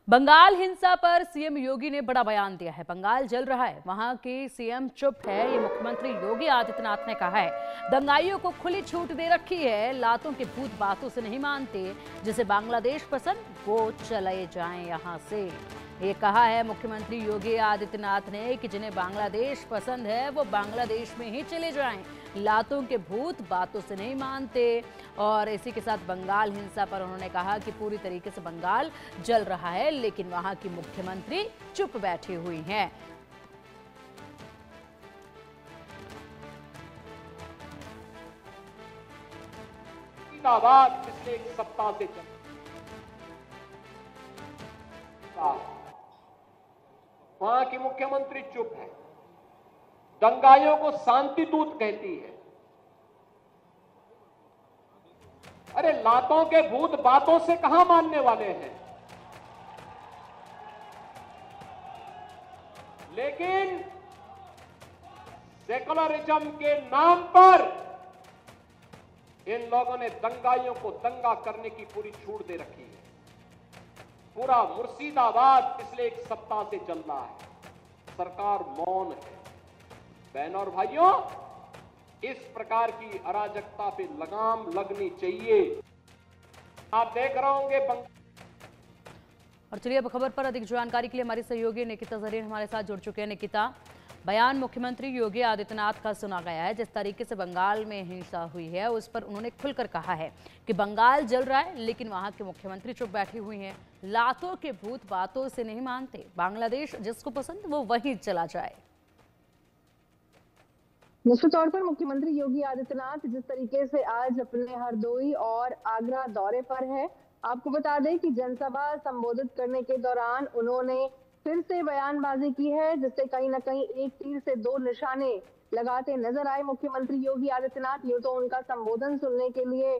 बंगाल हिंसा पर सीएम योगी ने बड़ा बयान दिया है। बंगाल जल रहा है, वहां के सीएम चुप है, ये मुख्यमंत्री योगी आदित्यनाथ ने कहा है। दंगाइयों को खुली छूट दे रखी है, लातों के भूत बातों से नहीं मानते, जिसे बांग्लादेश पसंद वो चले जाएं यहां से। ये कहा है मुख्यमंत्री योगी आदित्यनाथ ने कि जिन्हें बांग्लादेश पसंद है वो बांग्लादेश में ही चले जाएं, लातों के भूत बातों से नहीं मानते। और इसी के साथ बंगाल हिंसा पर उन्होंने कहा कि पूरी तरीके से बंगाल जल रहा है, लेकिन वहां की मुख्यमंत्री चुप बैठी हुई हैं। पिछले एक सप्ताह से वहां की मुख्यमंत्री चुप है, दंगाइयों को शांति दूत कहती है। अरे लातों के भूत बातों से कहां मानने वाले हैं, लेकिन सेकुलरिज्म के नाम पर इन लोगों ने दंगाइयों को दंगा करने की पूरी छूट दे रखी है। पूरा मुर्शिदाबाद पिछले एक सप्ताह से चल रहा है, सरकार मौन है। बहनों और भाइयों, इस प्रकार की अराजकता पे लगाम लगनी चाहिए। आप देख रहे होंगे और चलिए अब खबर पर अधिक जानकारी के लिए हमारी सहयोगी निकिता जरीन हमारे साथ जुड़ चुके हैं। निकिता, बयान मुख्यमंत्री योगी आदित्यनाथ का सुना गया है। जिस तरीके से बंगाल में हिंसा हुई है उस पर उन्होंने खुलकर कहा है कि बंगाल जल रहा है, लेकिन वहां के मुख्यमंत्री चुप बैठी हुई हैं। लातों के भूत बातों से नहीं मानते, बांग्लादेश जिसको पसंद वो वहीं चला जाए। निश्चित तौर पर मुख्यमंत्री योगी आदित्यनाथ जिस तरीके से आज अपने हरदोई और आगरा दौरे पर है, आपको बता दें कि जनसभा संबोधित करने के दौरान उन्होंने फिर से बयानबाजी की है, जिससे कहीं ना कहीं एक तीर से दो निशाने लगाते नजर आए मुख्यमंत्री योगी आदित्यनाथ। ये तो उनका संबोधन सुनने के लिए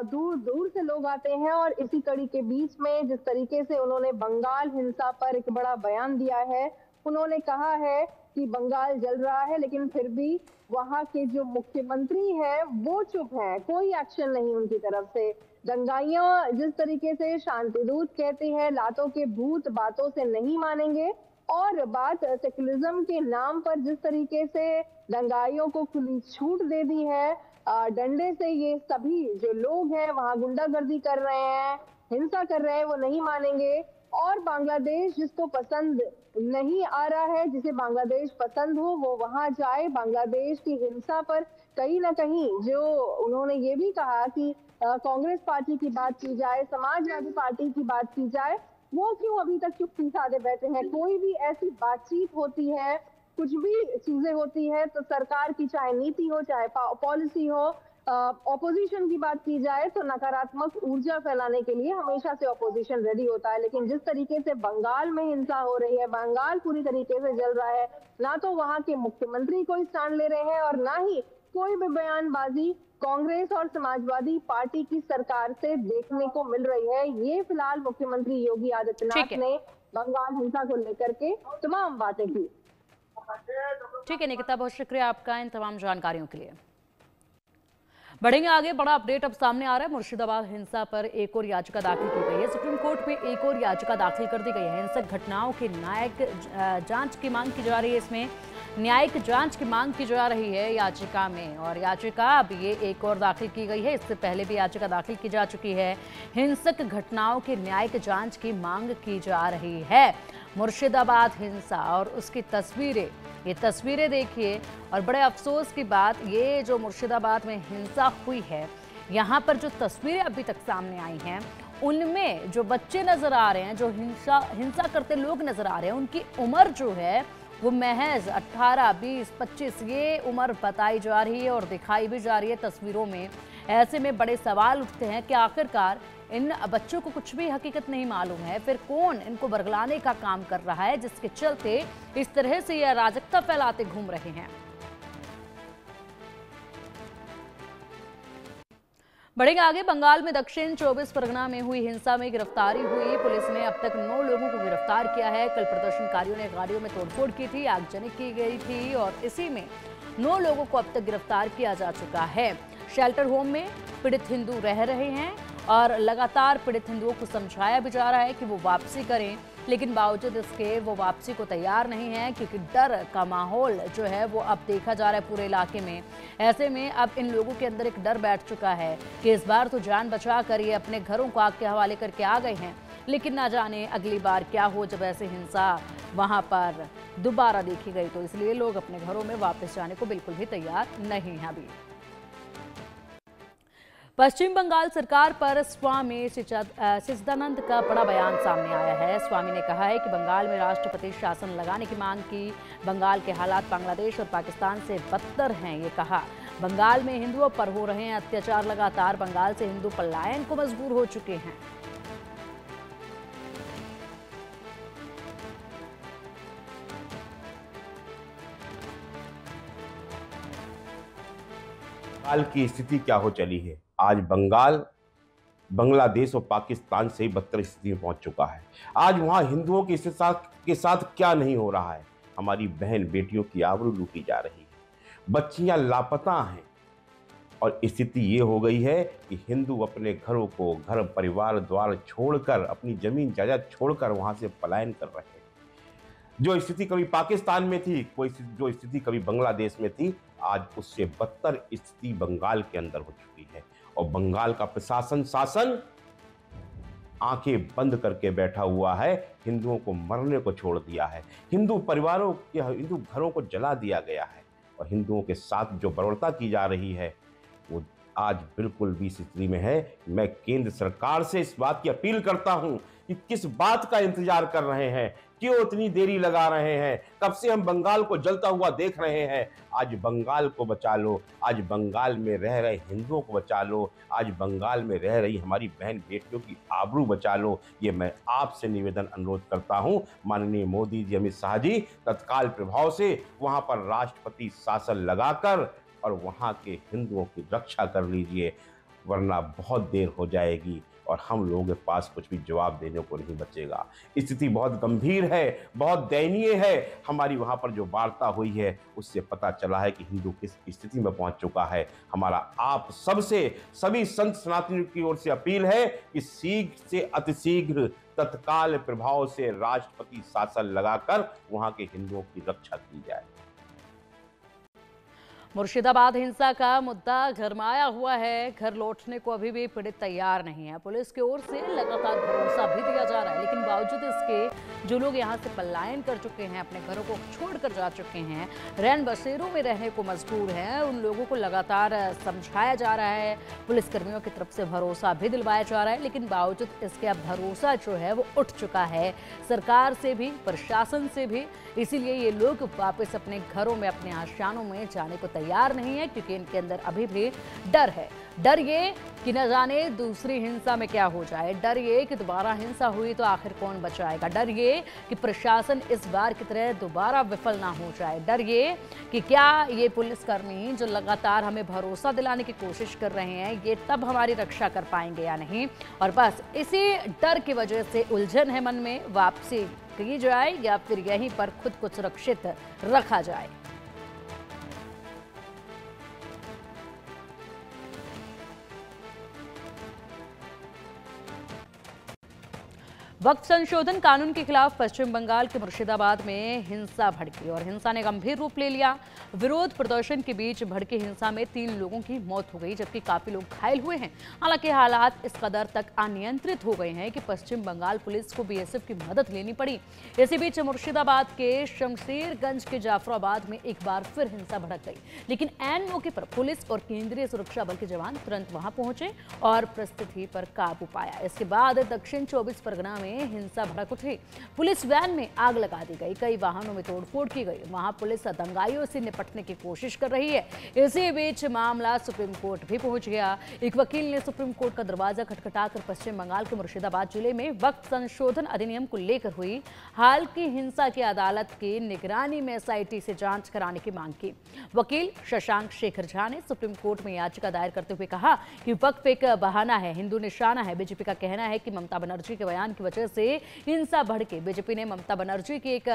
दूर दूर से लोग आते हैं, और इसी कड़ी के बीच में जिस तरीके से उन्होंने बंगाल हिंसा पर एक बड़ा बयान दिया है, उन्होंने कहा है कि बंगाल जल रहा है, लेकिन फिर भी वहां के जो मुख्यमंत्री हैं वो चुप हैं, कोई एक्शन नहीं उनकी तरफ से। दंगाइयां जिस तरीके से शांति दूत कहती है, लातों के भूत बातों से नहीं मानेंगे, और बात सेकुलरिज्म के नाम पर जिस तरीके से दंगाइयों को खुली छूट दे दी है, डंडे से ये सभी जो लोग हैं वहां गुंडागर्दी कर रहे हैं, हिंसा कर रहे हैं, वो नहीं मानेंगे। और बांग्लादेश जिसको पसंद नहीं आ रहा है, जिसे बांग्लादेश पसंद हो वो वहां जाए। बांग्लादेश की हिंसा पर कहीं ना कहीं जो उन्होंने ये भी कहा कि कांग्रेस पार्टी की बात की जाए, समाजवादी पार्टी की बात की जाए, वो क्यों अभी तक चुप्पी साधे बैठे हैं। कोई भी ऐसी बातचीत होती है, कुछ भी चीजें होती है, तो सरकार की चाहे नीति हो चाहे पॉलिसी हो, ऑपोजिशन की बात की जाए तो नकारात्मक ऊर्जा फैलाने के लिए हमेशा से ऑपोजिशन रेडी होता है। लेकिन जिस तरीके से बंगाल में हिंसा हो रही है, बंगाल पूरी तरीके से जल रहा है, ना तो वहां के मुख्यमंत्री कोई स्टैंड ले रहे हैं और ना ही कोई भी बयानबाजी कांग्रेस और समाजवादी पार्टी की सरकार से देखने को मिल रही है। ये फिलहाल मुख्यमंत्री योगी आदित्यनाथ ने बंगाल हिंसा को लेकर के तमाम बातें की। ठीक है निकिता, बहुत शुक्रिया आपका इन तमाम जानकारियों के लिए। बढ़ेंगे आगे, बड़ा अपडेट अब सामने आ रहा है। मुर्शिदाबाद हिंसा पर एक और याचिका दाखिल की गई है। सुप्रीम कोर्ट में एक और याचिका दाखिल कर दी गई है। हिंसक घटनाओं की न्यायिक जांच की मांग की जा रही है। इसमें न्यायिक जांच की मांग की जा रही है याचिका में, और याचिका अब ये एक और दाखिल की गई है। इससे पहले भी याचिका दाखिल की जा चुकी है। हिंसक घटनाओं की न्यायिक जांच की मांग की जा रही है। मुर्शिदाबाद हिंसा और उसकी तस्वीरें, ये तस्वीरें देखिए, और बड़े अफसोस की बात, ये जो मुर्शिदाबाद में हिंसा हुई है, यहाँ पर जो तस्वीरें अभी तक सामने आई हैं उनमें जो बच्चे नजर आ रहे हैं, जो हिंसा करते लोग नजर आ रहे हैं, उनकी उम्र जो है वो महज 18, 20, 25 ये उम्र बताई जा रही है और दिखाई भी जा रही है तस्वीरों में। ऐसे में बड़े सवाल उठते हैं कि आखिरकार इन बच्चों को कुछ भी हकीकत नहीं मालूम है, फिर कौन इनको बरगलाने का काम कर रहा है, जिसके चलते इस तरह से ये अराजकता फैलाते घूम रहे हैं। बढ़ेंगे आगे, बंगाल में दक्षिण 24 परगना में हुई हिंसा में गिरफ्तारी हुई। पुलिस ने अब तक 9 लोगों को गिरफ्तार किया है। कल प्रदर्शनकारियों ने गाड़ियों में तोड़फोड़ की थी, आगजनी की गई थी, और इसी में 9 लोगों को अब तक गिरफ्तार किया जा चुका है। शेल्टर होम में पीड़ित हिंदू रह रहे हैं और लगातार पीड़ित हिंदुओं को समझाया भी जा रहा है कि वो वापसी करें, लेकिन बावजूद इसके वो वापसी को तैयार नहीं है, क्योंकि डर का माहौल जो है वो अब देखा जा रहा है पूरे इलाके में। ऐसे में अब इन लोगों के अंदर एक डर बैठ चुका है कि इस बार तो जान बचा कर ये अपने घरों को आग के हवाले करके आ गए हैं, लेकिन ना जाने अगली बार क्या हो जब ऐसे हिंसा वहां पर दोबारा देखी गई। तो इसलिए लोग अपने घरों में वापस जाने को बिल्कुल भी तैयार नहीं है। अभी पश्चिम बंगाल सरकार पर स्वामी सच्चिदानंद का बड़ा बयान सामने आया है। स्वामी ने कहा है कि बंगाल में राष्ट्रपति शासन लगाने की मांग की। बंगाल के हालात बांग्लादेश और पाकिस्तान से बदतर हैं, ये कहा। बंगाल में हिंदुओं पर हो रहे हैं अत्याचार लगातार बंगाल से हिंदू पलायन को मजबूर हो चुके हैं। बंगाल की स्थिति क्या हो चली है। आज बंगाल बांग्लादेश और पाकिस्तान से बदतर स्थिति में पहुंच चुका है। आज वहां हिंदुओं के साथ क्या नहीं हो रहा है। हमारी बहन बेटियों की आबरू लूटी जा रही है, बच्चियां लापता हैं और स्थिति ये हो गई है कि हिंदू अपने घरों को, घर परिवार द्वार छोड़कर, अपनी जमीन जायदाद छोड़कर वहां से पलायन कर रहे हैं। जो स्थिति कभी पाकिस्तान में थी, जो स्थिति कभी बांग्लादेश में थी, आज उससे बदतर स्थिति बंगाल के अंदर हो चुकी है। और बंगाल का शासन आंखें बंद करके बैठा हुआ है, हिंदुओं को मरने को छोड़ दिया है, हिंदू परिवारों के, हिंदू घरों को जला दिया गया है और हिंदुओं के साथ जो बर्बरता की जा रही है वो आज बिल्कुल भी स्थिति में है। मैं केंद्र सरकार से इस बात की अपील करता हूं कि किस बात का इंतजार कर रहे हैं, क्यों इतनी देरी लगा रहे हैं। कब से हम बंगाल को जलता हुआ देख रहे हैं। आज बंगाल को बचा लो, आज बंगाल में रह रहे हिंदुओं को बचा लो, आज बंगाल में रह रही हमारी बहन बेटियों की आबरू बचा लो। ये मैं आपसे निवेदन अनुरोध करता हूं। माननीय मोदी जी, अमित शाह जी, तत्काल प्रभाव से वहां पर राष्ट्रपति शासन लगाकर और वहां के हिंदुओं की रक्षा कर लीजिए, वरना बहुत देर हो जाएगी और हम लोगों के पास कुछ भी जवाब देने को नहीं बचेगा। स्थिति बहुत गंभीर है, बहुत दयनीय है। हमारी वहां पर जो वार्ता हुई है उससे पता चला है कि हिंदू किस स्थिति में पहुंच चुका है। हमारा आप सबसे, सभी संत सनातनियों की ओर से अपील है कि शीघ्र से अतिशीघ्र तत्काल प्रभाव से राष्ट्रपति शासन लगाकर वहां के हिंदुओं की रक्षा की जाए। मुर्शिदाबाद हिंसा का मुद्दा गरमाया हुआ है। घर लौटने को अभी भी पीड़ित तैयार नहीं है। पुलिस की ओर से लगातार भरोसा भी दिया जा रहा है, लेकिन बावजूद इसके जो लोग यहां से पलायन कर चुके हैं, अपने घरों को छोड़कर जा चुके हैं, रैन बसेरों में रहने को मजबूर हैं, उन लोगों को लगातार समझाया जा रहा है। पुलिसकर्मियों की तरफ से भरोसा भी दिलवाया जा रहा है, लेकिन बावजूद इसके अब भरोसा जो है वो उठ चुका है सरकार से भी, प्रशासन से भी। इसीलिए ये लोग वापस अपने घरों में, अपने आशियानों में जाने को तैयार नहीं है, क्योंकि इनके अंदर अभी भी डर है। डर ये कि न जाने दूसरी हिंसा में क्या हो जाए, डर ये कि दोबारा हिंसा हुई तो आखिर कौन बचाएगा, डर ये कि प्रशासन इस बार की तरह दोबारा विफल ना हो जाए, डर ये कि क्या ये पुलिसकर्मी जो लगातार हमें भरोसा दिलाने की कोशिश कर रहे हैं, ये तब हमारी रक्षा कर पाएंगे या नहीं। और बस इसी डर की वजह से उलझन है मन में, वापसी की जाए या फिर यहीं पर खुद को सुरक्षित रखा जाए। वक्त संशोधन कानून के खिलाफ पश्चिम बंगाल के मुर्शिदाबाद में हिंसा भड़की और हिंसा ने गंभीर रूप ले लिया। विरोध प्रदर्शन के बीच भड़की हिंसा में 3 लोगों की मौत हो गई, जबकि काफी लोग घायल हुए हैं। हालांकि हालात इस कदर तक अनियंत्रित हो गए हैं कि पश्चिम बंगाल पुलिस को बीएसएफ की मदद लेनी पड़ी। इसी बीच मुर्शिदाबाद के शमशेरगंज के जाफराबाद में एक बार फिर हिंसा भड़क गई, लेकिन ऐन मौके पर पुलिस और केंद्रीय सुरक्षा बल के जवान तुरंत वहां पहुंचे और परिस्थिति पर काबू पाया। इसके बाद दक्षिण 24 परगना में हिंसा भड़क उठी। पुलिस वैन में आग लगा दी गई, कई वाहनों में तोड़फोड़ की गई। वहां पुलिस दंगाइयों से निपटने की कोशिश कर रही है। इसी बीच मामला सुप्रीम कोर्ट भी पहुंच गया। एक वकील ने सुप्रीम कोर्ट का दरवाजा खटखटाकर पश्चिम बंगाल के मुर्शिदाबाद जिले में वक्त संशोधन अधिनियम को लेकर हुई हाल की हिंसा की अदालत की निगरानी में एसआईटी से जांच कराने की मांग की। वकील शशांक शेखर झा ने सुप्रीम कोर्ट में याचिका दायर करते हुए कहा कि वक्फ एक बहाना है, हिंदू निशाना है। बीजेपी का कहना है कि ममता बनर्जी के बयान की वजह से हिंसा भड़के। बीजेपी ने ममता बनर्जी की एक